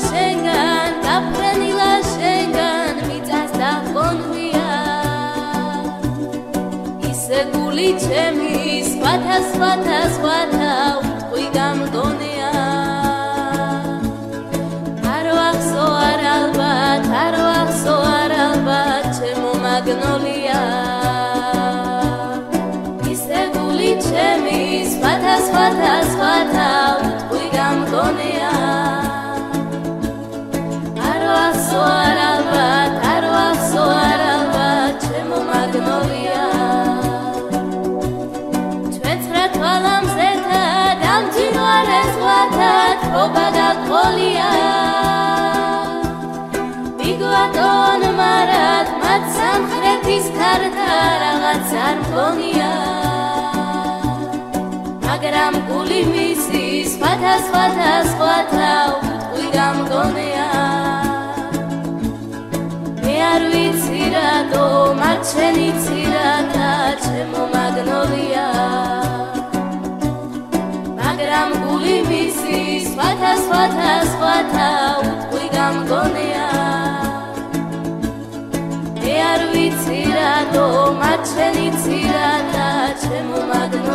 შენგან გაფრენილა შენგან მიწას დაგონვია ისე გული ჩემი სხვათა უტყვი გამგონია არ ვახსო არ ალბათ ჩემო მაგნოლია ისე გული ჩემი სხვათა უტყვი გამგონია არ ვახსო არ ალბათ ჩემო მაგნოლია გაგყოლია მიგვატონ მარად მათ სამხრეთის ქართა რაღაც არ მგონია მაგრამ გული მისი სხვათა უტყვი გამგონია მე არ ვიცი რატო მათ შენი ცირათა ჩემო მაგნოლია მაგრამ გული მისი სხვათა უტყვი გამგონია მე არ ვიცი რატო მათ შენი ცირათა ჩემო მაგნოლია